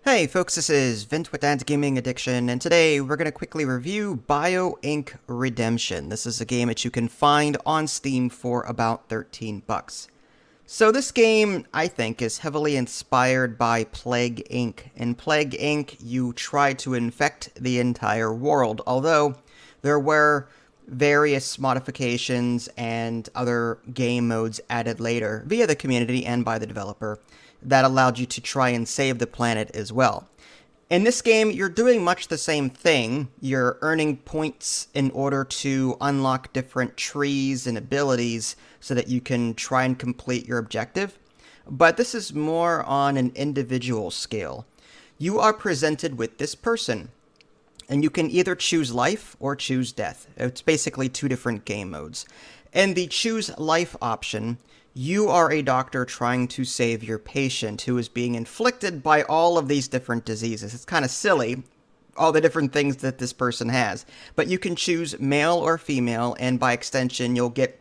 Hey folks, this is Vint with Dad's Gaming Addiction, and today we're going to quickly review BioInk Redemption. This is a game that you can find on Steam for about 13 bucks. So this game, I think, is heavily inspired by Plague Inc. In Plague Inc., you try to infect the entire world, although there were various modifications and other game modes added later via the community and by the developer that allowed you to try and save the planet as well. In this game, you're doing much the same thing. You're earning points in order to unlock different trees and abilities so that you can try and complete your objective. But this is more on an individual scale. You are presented with this person, and you can either choose life or choose death. It's basically two different game modes. In the choose life option, you are a doctor trying to save your patient who is being inflicted by all of these different diseases. It's kind of silly, all the different things that this person has. But you can choose male or female, and by extension, you'll get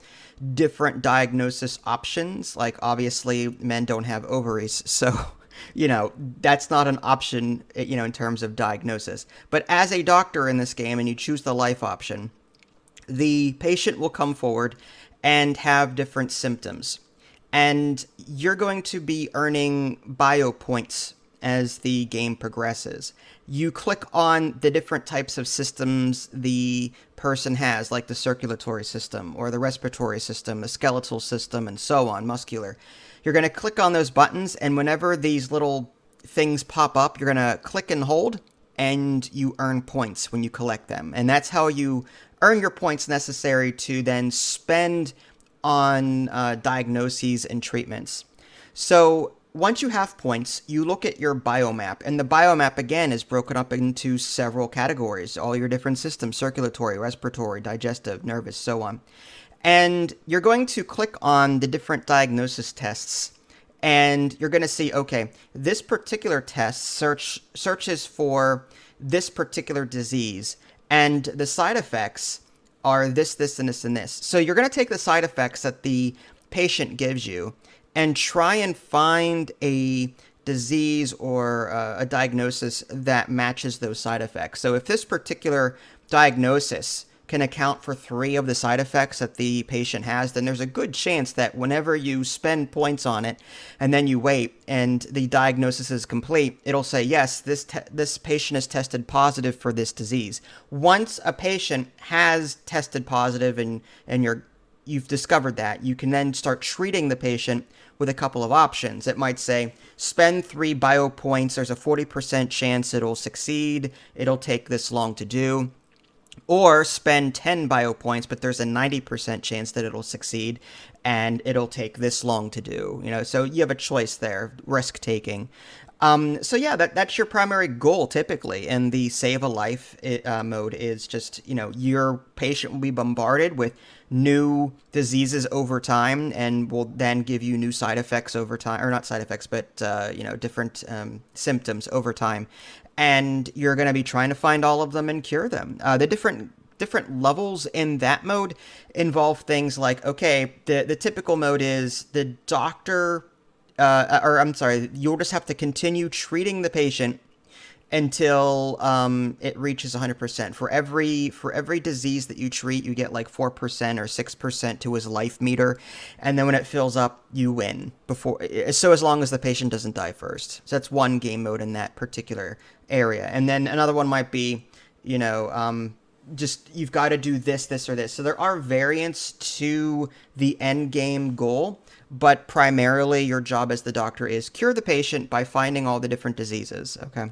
different diagnosis options. Like, obviously, men don't have ovaries, so that's not an option, in terms of diagnosis. But as a doctor in this game, and you choose the life option, the patient will come forward and have different symptoms. And you're going to be earning bio points as the game progresses. You click on the different types of systems the person has, like the circulatory system or the respiratory system, the skeletal system, and so on, muscular. You're going to click on those buttons, and whenever these little things pop up, you're going to click and hold, and you earn points when you collect them. And that's how you earn your points necessary to then spend on diagnoses and treatments. So once you have points, you look at your biomap, and the biomap again is broken up into several categories, all your different systems: circulatory, respiratory, digestive, nervous, so on. And you're going to click on the different diagnosis tests, and you're going to see, okay, this particular test searches for this particular disease, and the side effects are this, this, and this, and this. So you're going to take the side effects that the patient gives you and try and find a disease or a diagnosis that matches those side effects. So if this particular diagnosis can account for 3 of the side effects that the patient has, then there's a good chance that whenever you spend points on it and then you wait and the diagnosis is complete, it'll say, yes, this patient is tested positive for this disease. Once a patient has tested positive and you've discovered that, you can then start treating the patient with a couple of options. It might say, spend 3 bio points, there's a 40% chance it'll succeed, it'll take this long to do. Or spend 10 bio points, but there's a 90% chance that it'll succeed, and it'll take this long to do. So you have a choice there, risk taking. So yeah, that's your primary goal typically. And the save a life mode is just, your patient will be bombarded with new diseases over time, and will then give you new side effects over time, or not side effects, but different symptoms over time. And you're going to be trying to find all of them and cure them. The different levels in that mode involve things like, okay, the typical mode is the doctor, you'll just have to continue treating the patient until it reaches 100%. For every disease that you treat, you get like 4% or 6% to his life meter, and then when it fills up, you win. So as long as the patient doesn't die first. So that's one game mode in that particular area. And then another one might be, just you've got to do this, or this. So there are variants to the end game goal, but primarily your job as the doctor is cure the patient by finding all the different diseases. Okay.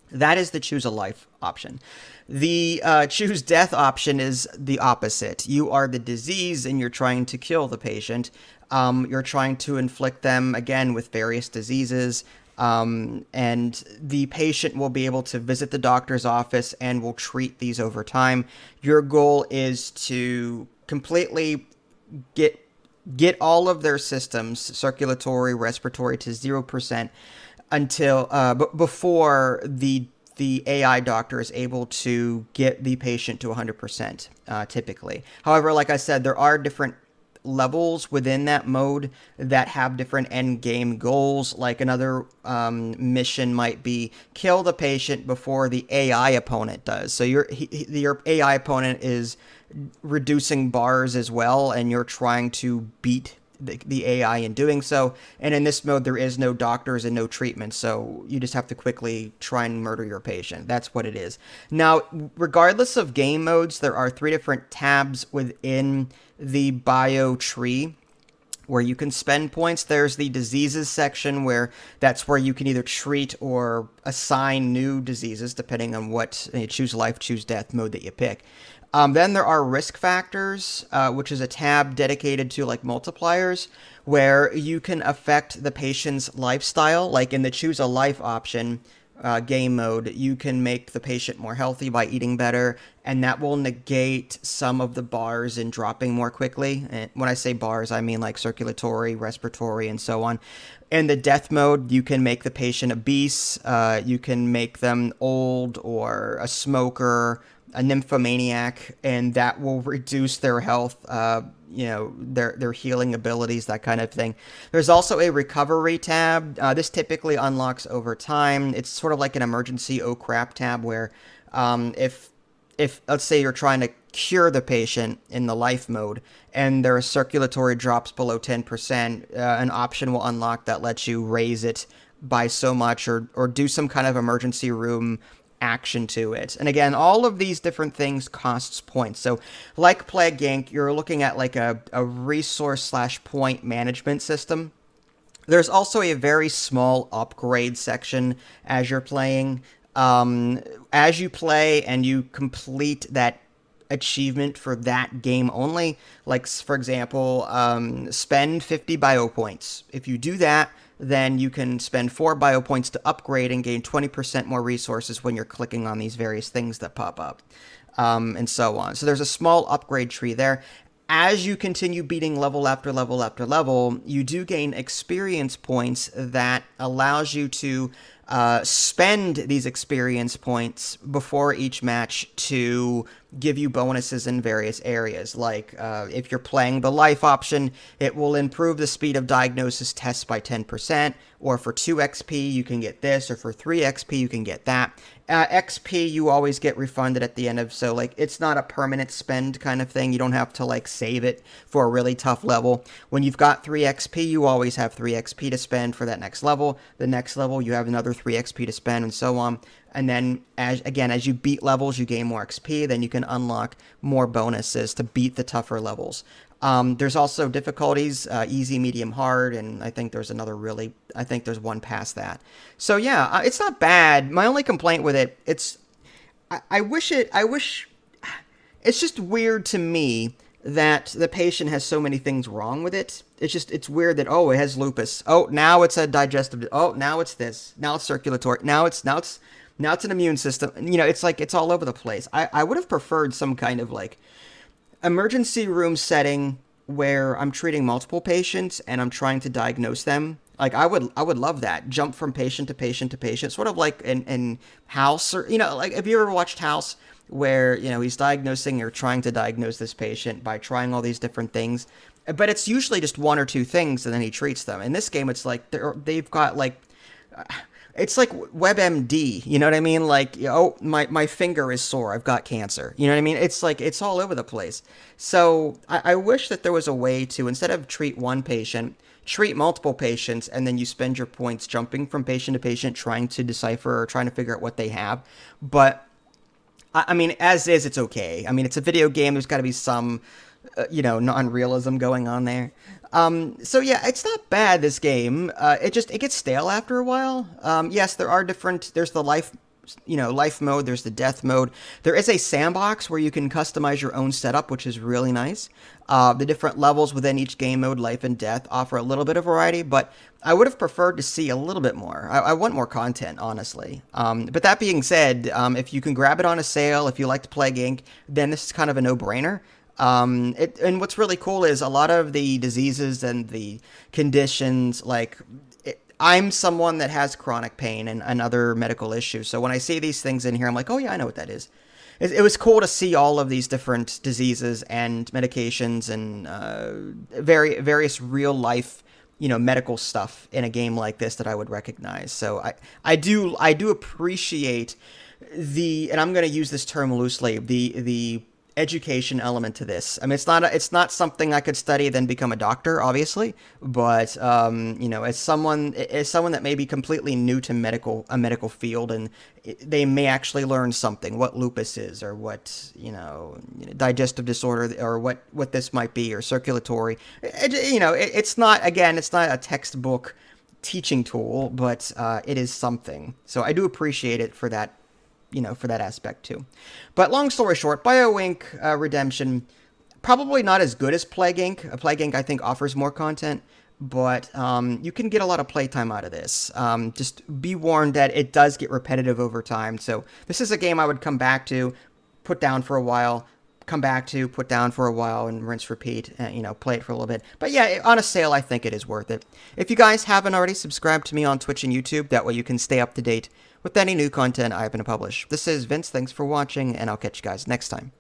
That is the choose a life option. The choose death option is the opposite. You are the disease and you're trying to kill the patient. You're trying to inflict them, again, with various diseases. And the patient will be able to visit the doctor's office and will treat these over time. Your goal is to completely get all of their systems, circulatory, respiratory, to 0%. Until before the AI doctor is able to get the patient to 100%, typically. However, like I said, there are different levels within that mode that have different end game goals. Like another mission might be kill the patient before the AI opponent does. So your AI opponent is reducing bars as well, and you're trying to beat the AI in doing so. And in this mode, there is no doctors and no treatment, so you just have to quickly try and murder your patient. That's what it is. Now, regardless of game modes, there are 3 different tabs within the bio tree where you can spend points. There's the diseases section, where that's where you can either treat or assign new diseases depending on what choose life, choose death mode that you pick. Then there are risk factors, which is a tab dedicated to like multipliers, where you can affect the patient's lifestyle. Like in the choose a life option game mode, you can make the patient more healthy by eating better, and that will negate some of the bars in dropping more quickly. And when I say bars, I mean like circulatory, respiratory, and so on. In the death mode, you can make the patient obese, you can make them old or a smoker, a nymphomaniac, and that will reduce their health, their healing abilities, that kind of thing. There's also a recovery tab. This typically unlocks over time. It's sort of like an emergency oh crap tab, where if let's say you're trying to cure the patient in the life mode and their circulatory drops below 10%, an option will unlock that lets you raise it by so much, or do some kind of emergency room action to it. And again, all of these different things costs points. So like Plague Inc., you're looking at like a resource / point management system. There's also a very small upgrade section as you're playing. As you play and you complete that achievement for that game only, like for example, spend 50 bio points. If you do that, then you can spend 4 bio points to upgrade and gain 20% more resources when you're clicking on these various things that pop up, and so on. So there's a small upgrade tree there. As you continue beating level after level after level, you do gain experience points that allows you to spend these experience points before each match to give you bonuses in various areas. Like if you're playing the life option, it will improve the speed of diagnosis tests by 10%, or for 2 XP you can get this, or for 3 XP you can get that. XP you always get refunded at the end of, so like it's not a permanent spend kind of thing. You don't have to like save it for a really tough level. When you've got 3 XP, you always have 3 XP to spend for that next level. The next level you have another 3 XP to spend, and so on. And then as you beat levels, you gain more XP, then you can unlock more bonuses to beat the tougher levels. There's also difficulties, easy, medium, hard, and I think there's one past that. So yeah, it's not bad. My only complaint with it, it's just weird to me that the patient has so many things wrong with it. It's weird that, oh, it has lupus. Oh, now it's a digestive. Oh, now it's this. Now it's circulatory. Now it's an immune system. It's like it's all over the place. I would have preferred some kind of like emergency room setting where I'm treating multiple patients and I'm trying to diagnose them. Like I would love that. Jump from patient to patient to patient, sort of like in House, or like have you ever watched House, where he's diagnosing or trying to diagnose this patient by trying all these different things, but it's usually just 1 or 2 things and then he treats them. In this game, it's like they've got like. It's like WebMD, you know what I mean? Like, oh, my finger is sore, I've got cancer. You know what I mean? It's like, it's all over the place. So I wish that there was a way to, instead of treat one patient, treat multiple patients, and then you spend your points jumping from patient to patient, trying to decipher or trying to figure out what they have. But, I mean, as is, it's okay. I mean, it's a video game, there's got to be some, non-realism going on there. So yeah, it's not bad, this game. It gets stale after a while. Yes, there's the life mode, there's the death mode. There is a sandbox where you can customize your own setup, which is really nice. The different levels within each game mode, life and death, offer a little bit of variety, but I would have preferred to see a little bit more. I want more content, honestly. But that being said, if you can grab it on a sale, if you like to play Inc., then this is kind of a no-brainer. And what's really cool is a lot of the diseases and the conditions, like I'm someone that has chronic pain and other medical issues. So when I see these things in here, I'm like, oh yeah, I know what that is. it was cool to see all of these different diseases and medications and various real life, medical stuff in a game like this that I would recognize. So I do appreciate and I'm going to use this term loosely, the education element to this. I mean, it's not something I could study then become a doctor, obviously, but as someone that may be completely new to a medical field, and they may actually learn something, what lupus is, or what digestive disorder, or what this might be, or circulatory. It's not a textbook teaching tool, but it is something. So I do appreciate it for that, for that aspect too. But long story short, BioInk Redemption, probably not as good as Plague Inc. Plague Inc. I think offers more content, but you can get a lot of playtime out of this. Just be warned that it does get repetitive over time. So this is a game I would come back to, put down for a while, come back to, put down for a while, and rinse, repeat, and, play it for a little bit. But yeah, on a sale, I think it is worth it. If you guys haven't already, subscribe to me on Twitch and YouTube. That way you can stay up to date with any new content I happen to publish. This is Vince. Thanks for watching, and I'll catch you guys next time.